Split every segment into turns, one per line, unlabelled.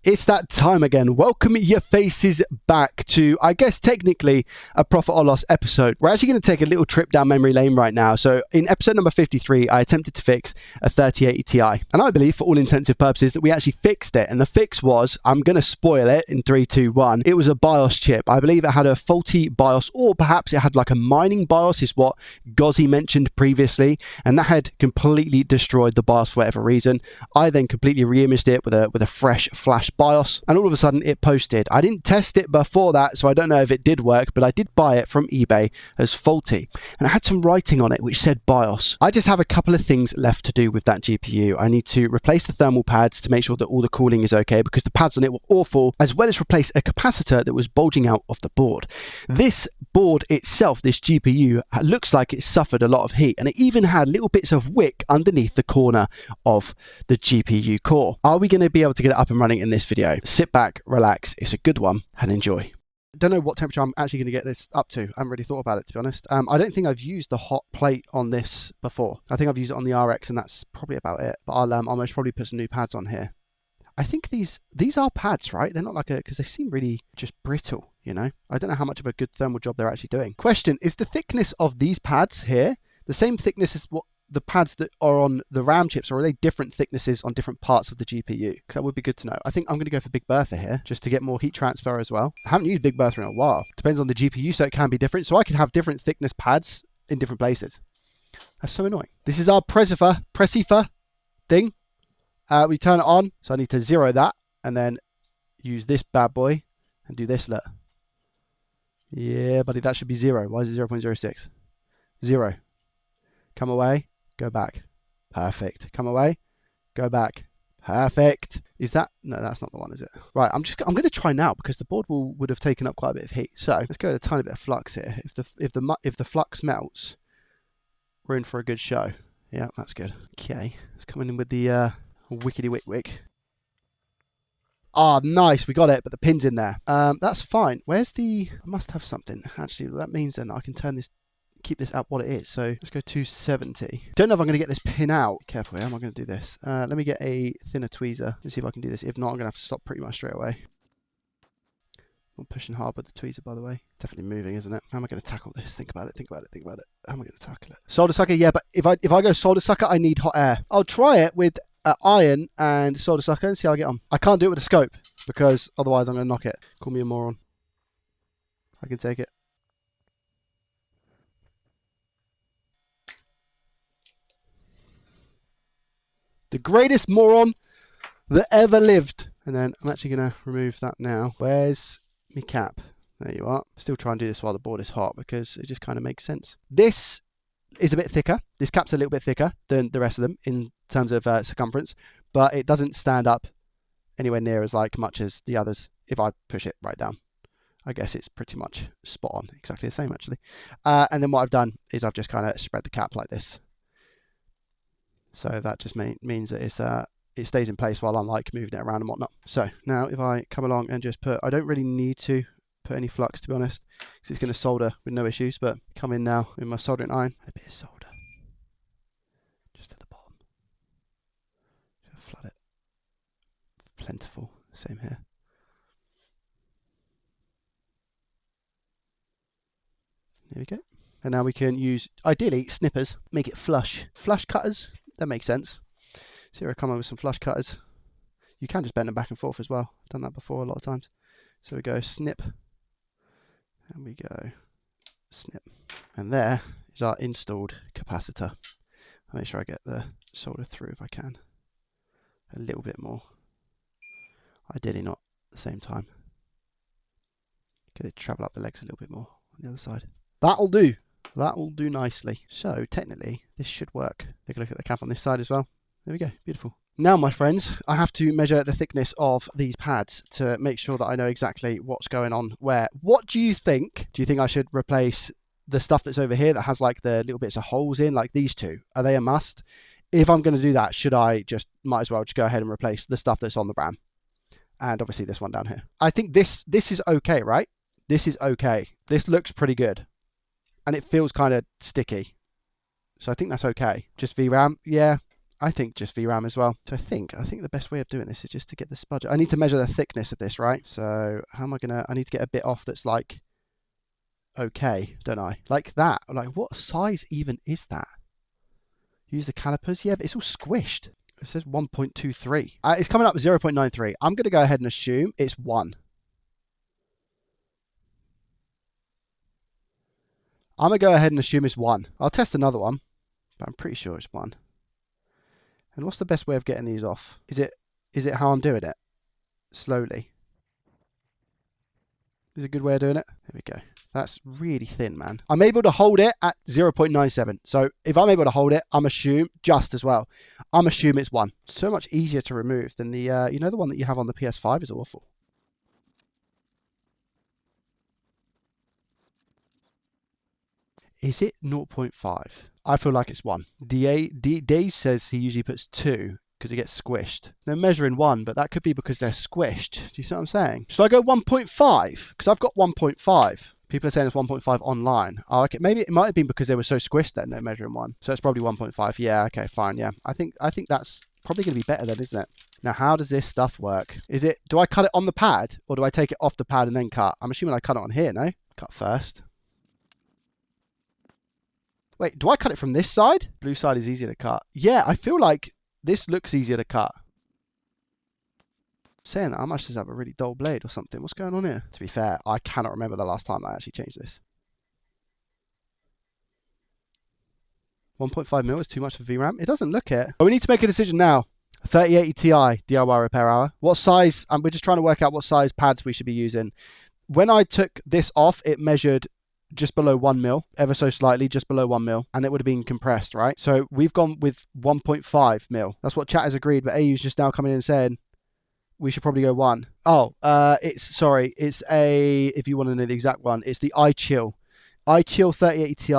It's that time again. Welcome your faces back to, I guess, technically a profit or loss episode. We're actually going to take a little trip down memory lane right now. So in episode number 53, I attempted to fix a 3080 Ti. And I believe for all intensive purposes that we actually fixed it. And the fix was, I'm going to spoil it in 3, 2, 1. It was a BIOS chip. I believe it had a faulty BIOS, or perhaps it had like a mining BIOS is what Gozzy mentioned previously. And that had completely destroyed the BIOS for whatever reason. I then completely re-imaged it with a fresh flash BIOS, and all of a sudden it posted. I didn't test it before that, so I don't know if it did work, but I did buy it from eBay as faulty, and it had some writing on it which said BIOS. I just have a couple of things left to do with that GPU. I need to replace the thermal pads to make sure that all the cooling is okay, because the pads on it were awful, as well as replace a capacitor that was bulging out of the board. This board itself, this GPU, looks like it suffered a lot of heat, and it even had little bits of wick underneath the corner of the GPU core. Are we going to be able to get it up and running in this video? Sit back, relax, it's a good one, and enjoy. Don't know what temperature I'm actually going to get this up to. I haven't really thought about it, to be honest. I don't think I've used the hot plate on this before. I think I've used it on the RX, and that's probably about it. But I'll most probably put some new pads on here. I think these are pads, right? They're not like because they seem really just brittle, you know? I don't know how much of a good thermal job they're actually doing. Question, is the thickness of these pads here the same thickness as what the pads that are on the RAM chips, or are they different thicknesses on different parts of the GPU? Because that would be good to know. I think I'm going to go for Big Bertha here, just to get more heat transfer as well. I haven't used Big Bertha in a while. Depends on the GPU, so it can be different. So I can have different thickness pads in different places. That's so annoying. This is our precifer thing. We turn it on, so I need to 0 that, and then use this bad boy, and do this, look. Yeah, buddy, that should be 0. Why is it 0.06? 0. Come away. Go back. Perfect. Come away. Go back. Perfect. Is that? No, that's not the one, is it? Right. I'm going to try now, because the board would have taken up quite a bit of heat. So let's go with a tiny bit of flux here. If the flux melts, we're in for a good show. Yeah, that's good. Okay. Let's come in with the wickety wick. Ah, nice. We got it, but the pin's in there. That's fine. Where's the? I must have something. Actually, that means then I can turn this. Keep this at what it is. So let's go 270. Don't know if I'm going to get this pin out. Careful, how am I going to do this? Let me get a thinner tweezer and see if I can do this. If not, I'm going to have to stop pretty much straight away. I'm pushing hard with the tweezer, by the way. Definitely moving, isn't it? How am I going to tackle this? Think about it. How am I going to tackle it? Solder sucker, yeah, but if I go solder sucker, I need hot air. I'll try it with iron and solder sucker and see how I get on. I can't do it with a scope, because otherwise I'm going to knock it. Call me a moron. I can take it. The greatest moron that ever lived. And then I'm actually going to remove that now. Where's my cap? There you are. Still try and do this while the board is hot, because it just kind of makes sense. This is a bit thicker. This cap's a little bit thicker than the rest of them in terms of circumference, but it doesn't stand up anywhere near as much as the others if I push it right down. I guess it's pretty much spot on, exactly the same actually. And then what I've done is I've just kind of spread the cap like this. So that just means that it stays in place while I'm moving it around and whatnot. So now if I come along and just I don't really need to put any flux, to be honest, because it's going to solder with no issues, but come in now with my soldering iron, a bit of solder, just at the bottom. Just flood it. Plentiful, same here. There we go. And now we can use, ideally, snippers, make it flush. Flush cutters. That makes sense. So here I come over with some flush cutters. You can just bend them back and forth as well. I've done that before a lot of times. So we go snip. And we go snip. And there is our installed capacitor. I'll make sure I get the solder through if I can. A little bit more. Ideally not at the same time. Get it travel up the legs a little bit more on the other side. That'll do. That will do nicely. So technically this should work. Take a look at the cap on this side as well. There we go, beautiful. Now my friends, I have to measure the thickness of these pads to make sure that I know exactly what's going on where. What do you think? Do you think I should replace the stuff that's over here that has the little bits of holes in, like these two? Are they a must? If I'm going to do that, should I might as well just go ahead and replace the stuff that's on the RAM? And obviously this one down here. I think this is okay, right? This is okay. This looks pretty good. And it feels kind of sticky. So I think that's okay. Just VRAM, yeah, I think just VRAM as well. So I think the best way of doing this is just to get the spudger. I need to measure the thickness of this, right? So how am I gonna, I need to get a bit off that's like, okay, don't I? Like that. Like what size even is that? Use the calipers? Yeah, but it's all squished. It says 1.23. It's coming up with 0.93. I'm gonna go ahead and assume it's 1. I'm gonna go ahead and assume it's 1. I'll test another one, but I'm pretty sure it's 1. And what's the best way of getting these off? Is it how I'm doing it? Slowly. Is it a good way of doing it? There we go. That's really thin, man. I'm able to hold it at 0.97. So if I'm able to hold it, I'm assume just as well. I'm assuming it's 1. So much easier to remove than the, you know, the one that you have on the PS5 is awful. Is it 0.5? I feel like it's 1. Daze says he usually puts 2 because it gets squished. They're measuring 1, but that could be because they're squished. Do you see what I'm saying? Should I go 1.5? Because I've got 1.5. People are saying it's 1.5 online. Oh, okay. Maybe it might have been because they were so squished then they're measuring 1. So it's probably 1.5. Yeah, okay, fine. Yeah. I think that's probably going to be better then, isn't it? Now, how does this stuff work? Do I cut it on the pad or do I take it off the pad and then cut? I'm assuming I cut it on here, no? Cut first. Wait, do I cut it from this side? Blue side is easier to cut. Yeah, I feel like this looks easier to cut. Saying that, I must just have a really dull blade or something. What's going on here? To be fair, I cannot remember the last time I actually changed this. 1.5 mil is too much for VRAM. It doesn't look it. But we need to make a decision now. 3080 Ti DIY repair hour. What size? We're just trying to work out what size pads we should be using. When I took this off, it measured just below 1 mil, ever so slightly, just below 1 mil, and it would have been compressed, right? So we've gone with 1.5 mil. That's what chat has agreed, but AU's just now coming in and saying we should probably go 1. Oh, it's a, if you want to know the exact one, it's the iChill 3080 Ti,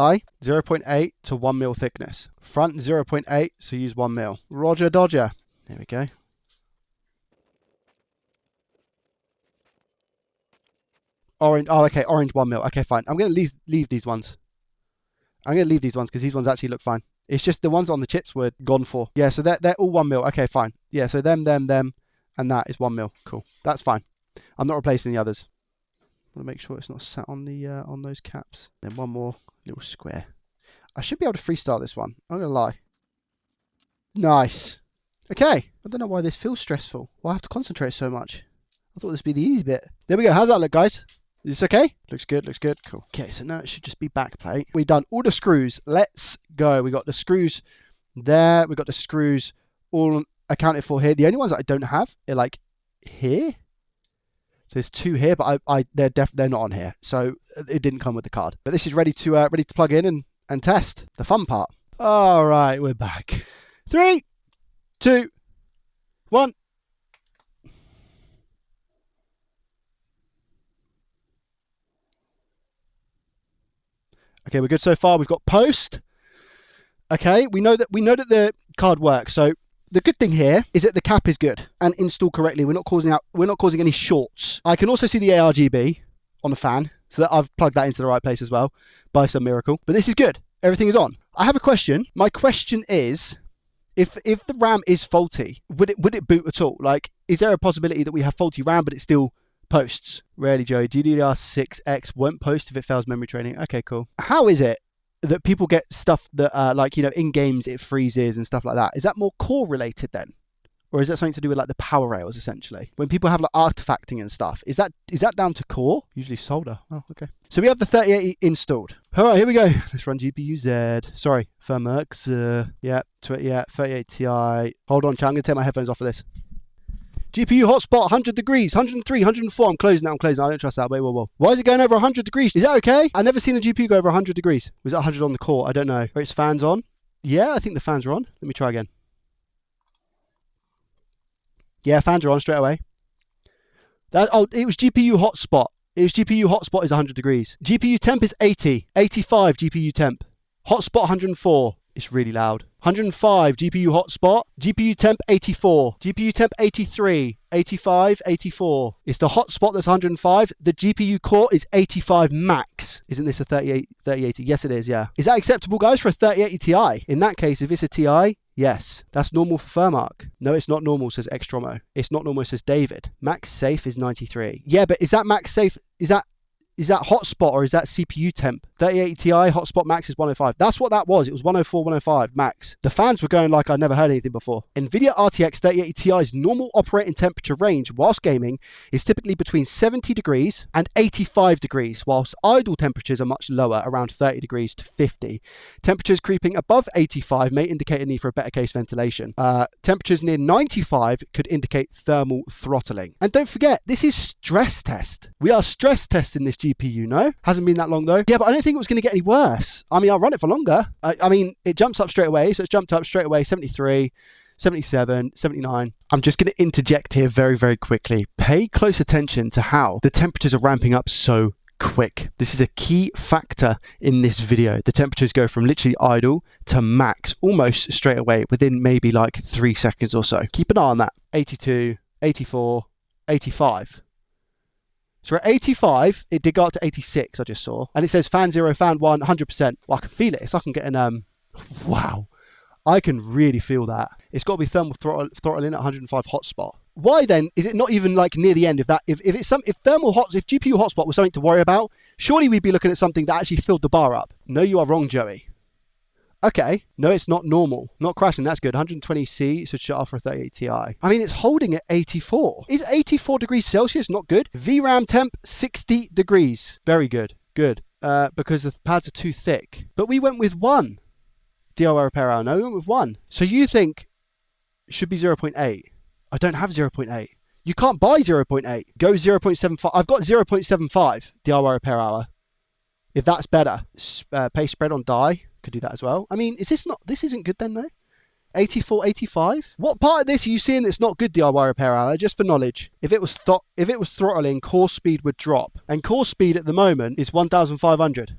0.8 to 1 mil thickness. Front 0.8, so use 1 mil. Roger Dodger. There we go. Orange. Oh, okay. Orange 1 mil. Okay, fine. I'm going to leave these ones. I'm going to leave these ones because these ones actually look fine. It's just the ones on the chips were gone for. Yeah, so they're all 1 mil. Okay, fine. Yeah, so them, and that is 1 mil. Cool. That's fine. I'm not replacing the others. I want to make sure it's not sat on the on those caps. Then one more little square. I should be able to freestyle this one. I'm going to lie. Nice. Okay. I don't know why this feels stressful. Why I have to concentrate so much. I thought this would be the easy bit. There we go. How's that look, guys? Is this okay? Looks good, looks good. Cool. Okay, so now it should just be back plate. We've done all the screws. Let's go. We got the screws there. We got the screws all accounted for here. The only ones that I don't have are like here. There's 2 here, but they're not on here. So it didn't come with the card. But this is ready to plug in and test. The fun part. All right, we're back. 3, 2, 1. Okay, we're good so far. We've got post. Okay, we know that the card works. So the good thing here is that the cap is good and installed correctly. We're not causing any shorts. I can also see the ARGB on the fan, so that I've plugged that into the right place as well by some miracle. But this is good. Everything is on. I have a question. My question is, if the RAM is faulty, would it boot at all? Like, is there a possibility that we have faulty RAM but it still posts? Rarely, Joey. GDDR6X won't post if it fails memory training. Okay, cool. How is it that people get stuff that like, you know, in games it freezes and stuff like that? Is that more core related then? Or is that something to do with like the power rails essentially? When people have like artifacting and stuff, is that down to core? Usually solder. Oh, okay. So we have the 3080 installed. All right, here we go. Let's run GPU-Z. Sorry, Firmworks. Yeah, 3080 Ti. Hold on, chat. I'm going to take my headphones off for this. GPU hotspot, 100 degrees, 103, 104. I'm closing it. I don't trust that. Wait, whoa. Why is it going over 100 degrees? Is that okay? I've never seen a GPU go over 100 degrees. Was that 100 on the core? I don't know. Wait, it's fans on? Yeah, I think the fans are on. Let me try again. Yeah, fans are on straight away. It was GPU hotspot. GPU hotspot is 100 degrees. GPU temp is 80. 85 GPU temp. Hotspot 104. It's really loud. 105 GPU hotspot. GPU temp 84. GPU temp 83. 85, 84. It's the hotspot that's 105. The GPU core is 85 max. Isn't this a 3080? Yes, it is, yeah. Is that acceptable, guys, for a 3080 Ti? In that case, if it's a Ti, Yes. That's normal for Furmark. No, it's not normal, says Extromo. It's not normal, says David. Max safe is 93. Yeah, but is that max safe? Is that hotspot or is that CPU temp? 3080 Ti hotspot max is 105. That's what that was. It was 104, 105 max. The fans were going like I'd never heard anything before. NVIDIA RTX 3080 Ti's normal operating temperature range whilst gaming is typically between 70 degrees and 85 degrees, whilst idle temperatures are much lower, around 30 degrees to 50. Temperatures creeping above 85 may indicate a need for a better case ventilation. Temperatures near 95 could indicate thermal throttling. And don't forget, this is stress test. We are stress testing this GPU, no? Hasn't been that long though. Yeah, but I don't think it was going to get any worse. I mean, I'll run it for longer. I mean, it jumps up straight away. So it's jumped up straight away, 73, 77, 79. I'm just going to interject here very, very quickly. Pay close attention to how the temperatures are ramping up so quick. This is a key factor in this video. The temperatures go from literally idle to max almost straight away within maybe like 3 seconds or so. Keep an eye on that. 82, 84, 85. So at 85, it did go up to 86, I just saw. And it says fan 0, fan 1, 100%. Well, I can feel it. It's like I'm getting, wow. I can really feel that. It's got to be thermal throttling at 105 hotspot. Why then is it not even like near the end? If GPU hotspot was something to worry about, surely we'd be looking at something that actually filled the bar up. No, you are wrong, Joey. Okay, no, it's not normal. Not crashing, that's good. 120C, so shut off for a 3080 Ti. I mean, it's holding at 84. Is 84 degrees Celsius not good? VRAM temp, 60 degrees. Very good, good. Because the pads are too thick. But we went with 1 DIY repair hour. No, we went with 1. So you think it should be 0.8. I don't have 0.8. You can't buy 0.8. Go 0.75. I've got 0.75 DIY repair hour. If that's better. Paste spread on die. Could do that as well. I mean, this isn't good then, no? 84, 85? What part of this are you seeing that's not good, DIY repair hour? Just for knowledge. If it was throttling, core speed would drop. And core speed at the moment is 1,500.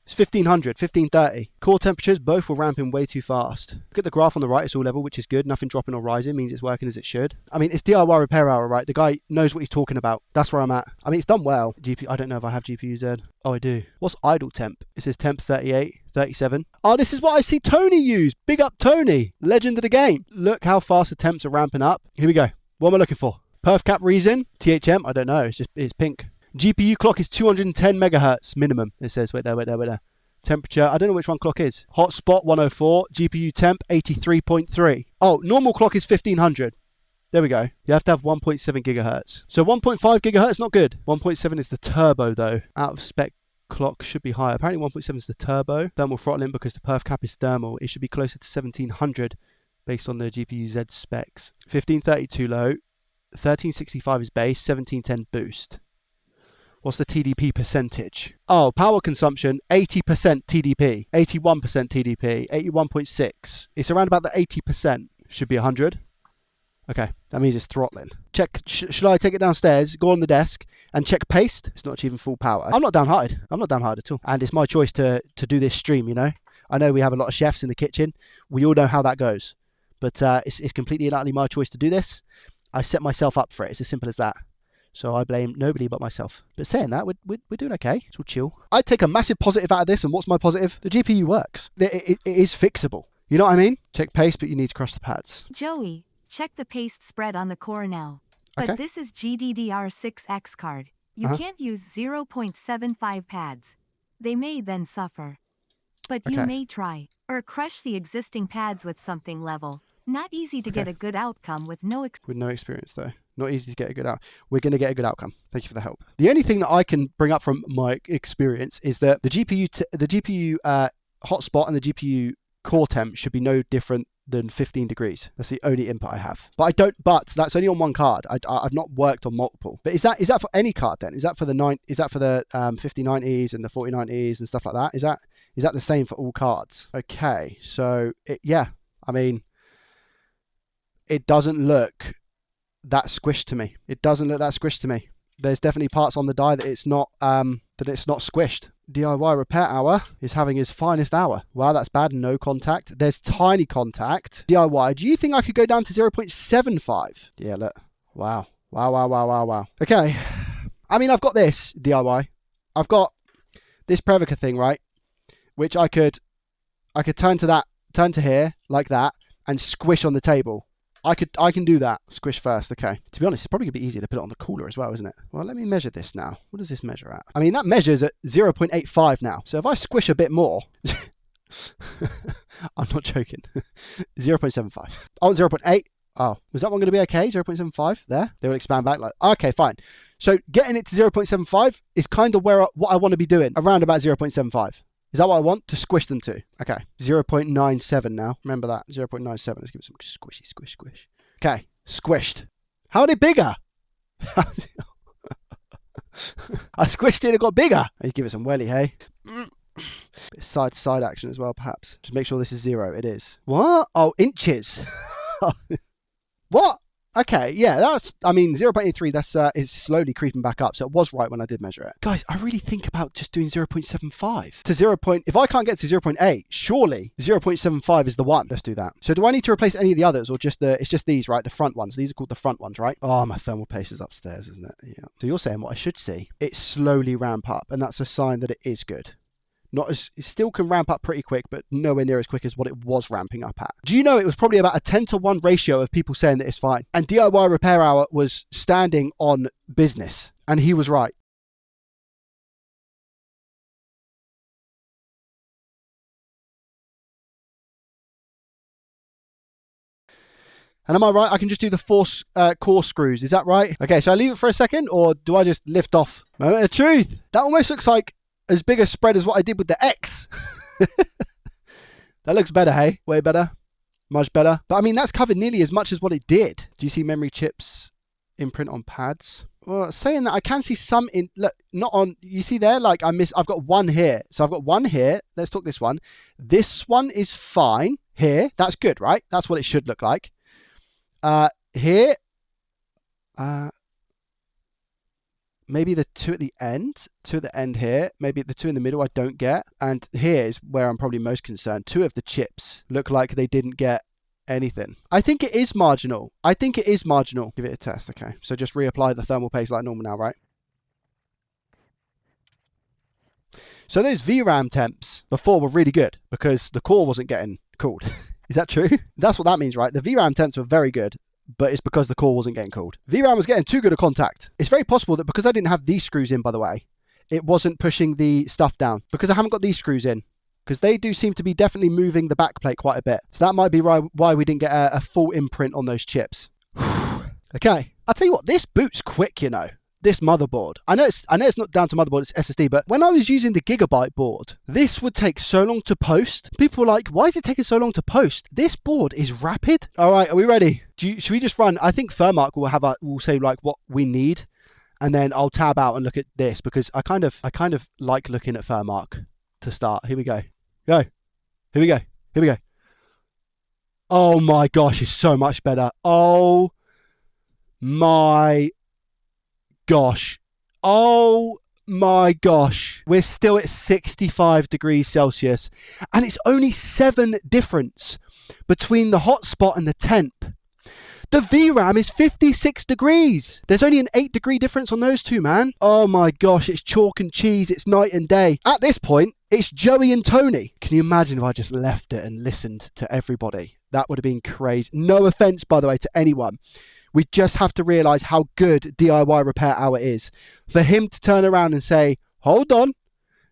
It's 1,500, 1,530. Core temperatures, both were ramping way too fast. Look at the graph on the right, it's all level, which is good. Nothing dropping or rising, means it's working as it should. I mean, it's DIY repair hour, right? The guy knows what he's talking about. That's where I'm at. I mean, it's done well. I don't know if I have GPU Z. Oh, I do. What's idle temp? It says temp 38, 37. Oh, this is what I see Tony use. Big up Tony. Legend of the game. Look how fast the temps are ramping up. Here we go. What am I looking for? Perf cap reason? THM? I don't know. It's pink. GPU clock is 210 megahertz minimum. It says, wait there. Temperature, I don't know which one clock is. Hotspot 104, GPU temp 83.3. Oh, normal clock is 1500. There we go. You have to have 1.7 gigahertz. So 1.5 gigahertz, not good. 1.7 is the turbo though. Out of spec clock should be higher. Apparently 1.7 is the turbo. Thermal throttling because the perf cap is thermal. It should be closer to 1700 based on the GPU Z specs. 1532 low, 1365 is base, 1710 boost. What's the TDP percentage? Oh, power consumption, 80% TDP, 81% TDP, 81.6. It's around about the 80%. Should be 100. Okay, that means it's throttling. Check, should I take it downstairs, go on the desk, and check paste? It's not achieving full power. I'm not downhearted. I'm not downhearted at all. And it's my choice to do this stream, you know? I know we have a lot of chefs in the kitchen. We all know how that goes. But it's completely and utterly my choice to do this. I set myself up for it. It's as simple as that. So I blame nobody but myself. But saying that, we're doing okay. It's all chill. I take a massive positive out of this, and what's my positive? The GPU works. It is fixable. You know what I mean? Check paste, but you need to cross the pads.
Joey, check the paste spread on the core now. But
okay.
This is GDDR6X card. You can't use 0.75 pads. They may then suffer. But you may try. Or crush the existing pads with something level. Not easy to get a good outcome with no
experience though. Not easy to get a good out. We're going to get a good outcome. Thank you for the help. The only thing that I can bring up from my experience is that the GPU hotspot and the GPU core temp should be no different than 15 degrees. That's the only input I have. But that's only on one card. I've not worked on multiple. But is that for any card then? Is that for the 5090s and the 4090s and stuff like that? Is that the same for all cards? Okay. So I mean, it doesn't look that squished to me. It doesn't look that squished to me. There's definitely parts on the die that it's not squished. DIY repair hour is having his finest hour. Wow, that's bad. No contact. There's tiny contact. DIY, do you think I could go down to 0.75? Yeah, look. Wow. Okay. I mean, I've got this DIY. I've got this Previca thing, right? Which I could turn to here like that. and squish on the table. I can do that. Squish first, okay. To be honest, it's probably going to be easier to put it on the cooler as well, isn't it? Well, let me measure this now. What does this measure at? I mean, that measures at 0.85 now. So if I squish a bit more... I'm not joking. 0.75. Oh, 0.8. Oh, was that one going to be okay? 0.75 there? They will expand back like... Okay, fine. So getting it to 0.75 is kind of what I want to be doing. Around about 0.75. Is that what I want to squish them to? Okay, 0.97 now. Remember that, 0.97. Let's give it some squishy, squish. Okay, squished. How are they bigger? I squished it, it got bigger. Let's give it some welly, hey? Bit of side-to-side action as well, perhaps. Just make sure this is 0. It is. What? Oh, inches. What? Okay, yeah, that's, I mean, 0.83, that's is slowly creeping back up, so it was right when I did measure it. Guys, I really think about just doing 0.75 to 0. If I can't get to 0.8, surely 0.75 is the one. Let's do that. So do I need to replace any of the others, or just it's just these, right? The front ones. These are called the front ones, right? Oh, my thermal paste is upstairs, isn't it? Yeah. So you're saying what I should see. It slowly ramp up, and that's a sign that it is good. It still can ramp up pretty quick, but nowhere near as quick as what it was ramping up at. Do you know it was probably about a 10-to-1 ratio of people saying that it's fine? And DIY Repair Hour was standing on business, and he was right. And am I right? I can just do the 4 core screws. Is that right? Okay, so I leave it for a second, or do I just lift off? Moment of truth. That almost looks like as big a spread as what I did with the X. That looks better, hey? Way better. Much better. But I mean, that's covered nearly as much as what it did. Do you see memory chips imprint on pads? Well, saying that, I can see some in, look, not on, you see there, like I've got one here. So I've got one here. Let's talk this one. This one is fine here. That's good, right? That's what it should look like. Here, maybe the 2 at the end, 2 at the end here, maybe the 2 in the middle I don't get. And here is where I'm probably most concerned. 2 of the chips look like they didn't get anything. I think it is marginal. Give it a test, okay. So just reapply the thermal paste like normal now, right? So those VRAM temps before were really good because the core wasn't getting cooled. Is that true? That's what that means, right? The VRAM temps were very good, but it's because the core wasn't getting cooled. VRAM was getting too good a contact. It's very possible that because I didn't have these screws in, by the way, it wasn't pushing the stuff down because I haven't got these screws in, because they do seem to be definitely moving the back plate quite a bit. So that might be why we didn't get a full imprint on those chips. Okay, I'll tell you what, this boots quick, you know. This motherboard. I know it's not down to motherboard, it's SSD, but when I was using the Gigabyte board, this would take so long to post. People were like, why is it taking so long to post? This board is rapid. All right, are we ready? Should we just run? I think Fermark will say like what we need, and then I'll tab out and look at this because I kind of like looking at Fermark to start. Here we go. Here we go. Oh my gosh, it's so much better. Oh my gosh. Oh my gosh. We're still at 65 degrees Celsius and it's only 7 difference between the hotspot and the temp. The VRAM is 56 degrees. There's only an 8-degree difference on those two, man. Oh my gosh, it's chalk and cheese. It's night and day. At this point, it's Joey and Tony. Can you imagine if I just left it and listened to everybody? That would have been crazy. No offense, by the way, to anyone. We just have to realise how good DIY Repair Hour is. For him to turn around and say, hold on,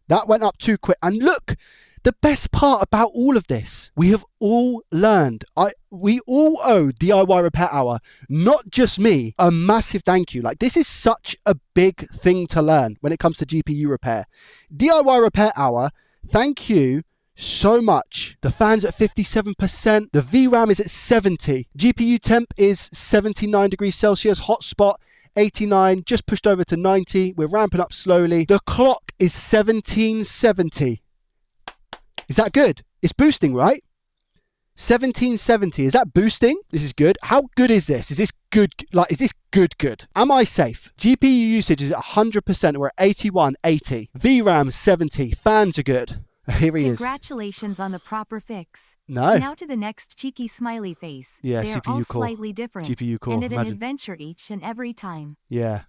that went up too quick. And look, the best part about all of this, we have all learned. We all owe DIY Repair Hour, not just me, a massive thank you. Like, this is such a big thing to learn when it comes to GPU repair. DIY Repair Hour, thank you so much. The fan's at 57%. The VRAM is at 70. GPU temp is 79 degrees Celsius. Hotspot 89, just pushed over to 90. We're ramping up slowly. The clock is 1770. Is that good? It's boosting, right? 1770. Is that boosting? This is good. How good is this? Is this good? Like, is this good? Am I safe? GPU usage is at 100%. We're at 81, 80. VRAM 70. Fans are good. Here he is.
Congratulations on the proper fix.
No.
Now to the next cheeky smiley face.
Yeah,
they are
CPU
all
core.
slightly different.
GPU core.
And an
Imagine.
adventure each and every time.
Yeah.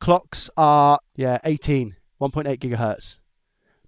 Clocks are 18, 1.8 gigahertz.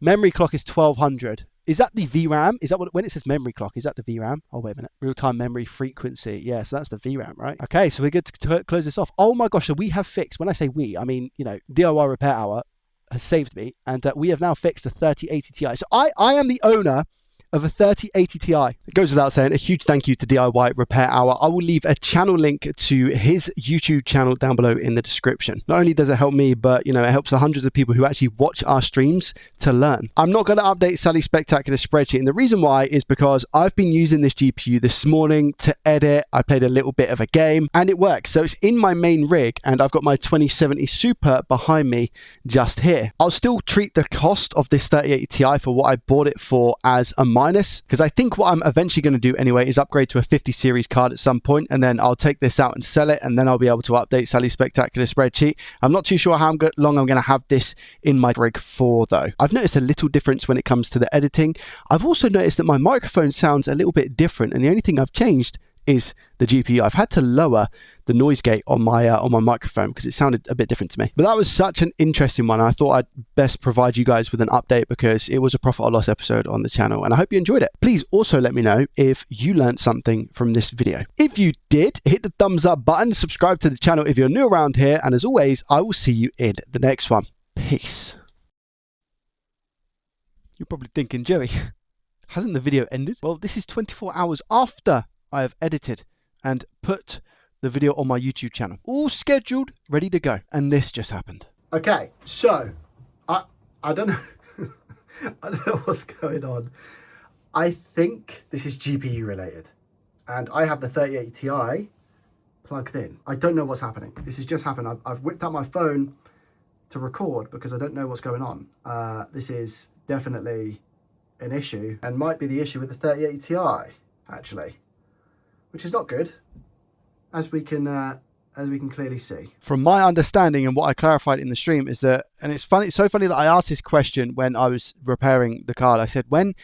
Memory clock is 1200. Is that the VRAM? Is that what, when it says memory clock, is that the VRAM? Oh, wait a minute. Real-time memory frequency. Yeah, so that's the VRAM, right? Okay, so we're good to close this off. Oh my gosh, so we have fixed, when I say we, I mean, you know, DIY Repair Hour has saved me, and we have now fixed a 3080 Ti. So I am the owner of a 3080 Ti. It goes without saying, a huge thank you to DIY Repair Hour. I will leave a channel link to his YouTube channel down below in the description. Not only does it help me, but you know, it helps the hundreds of people who actually watch our streams to learn. I'm not going to update Sally's Spectacular spreadsheet, and the reason why is because I've been using this GPU this morning to edit. I played a little bit of a game and it works. So it's in my main rig, and I've got my 2070 Super behind me just here. I'll still treat the cost of this 3080 Ti for what I bought it for as a minus, because I think what I'm eventually going to do anyway is upgrade to a 50 series card at some point, and then I'll take this out and sell it, and then I'll be able to update Sally's Spectacular spreadsheet. I'm not too sure how long I'm going to have this in my rig for though. I've noticed a little difference when it comes to the editing. I've also noticed that my microphone sounds a little bit different, and the only thing I've changed is the GPU. I've had to lower the noise gate on my microphone because it sounded a bit different to me. But that was such an interesting one. I thought I'd best provide you guys with an update because it was a profit or loss episode on the channel, and I hope you enjoyed it. Please also let me know if you learned something from this video. If you did, hit the thumbs up button, subscribe to the channel if you're new around here, and as always, I will see you in the next one. Peace. You're probably thinking, Joey, hasn't the video ended? Well, this is 24 hours after I have edited and put the video on my YouTube channel. All scheduled, ready to go. And this just happened. Okay, so I don't know. I don't know what's going on. I think this is GPU related. And I have the 3080 Ti plugged in. I don't know what's happening. This has just happened. I've whipped out my phone to record because I don't know what's going on. This is definitely an issue, and might be the issue with the 3080 Ti, actually. Which is not good, as we can clearly see. From my understanding and what I clarified in the stream is that, and it's funny, so funny that I asked this question when I was repairing the card. I said, when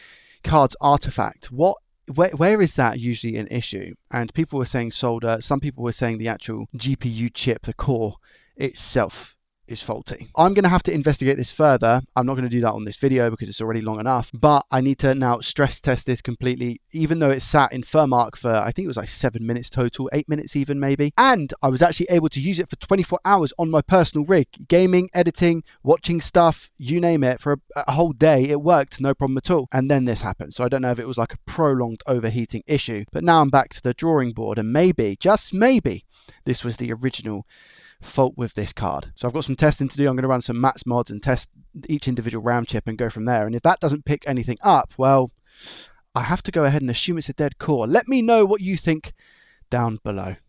cards artifact, where is that usually an issue? And people were saying solder. Some people were saying the actual GPU chip, the core itself, is faulty. I'm going to have to investigate this further. I'm not going to do that on this video because it's already long enough, but I need to now stress test this completely, even though it sat in Firmark for, I think it was like 7 minutes total, 8 minutes even maybe. And I was actually able to use it for 24 hours on my personal rig, gaming, editing, watching stuff, you name it, for a whole day. It worked, no problem at all. And then this happened. So I don't know if it was like a prolonged overheating issue, but now I'm back to the drawing board, and maybe, just maybe, this was the original fault with this card. So I've got some testing to do. I'm going to run some Mats mods and test each individual RAM chip and go from there. And if that doesn't pick anything up, well, I have to go ahead and assume it's a dead core. Let me know what you think down below.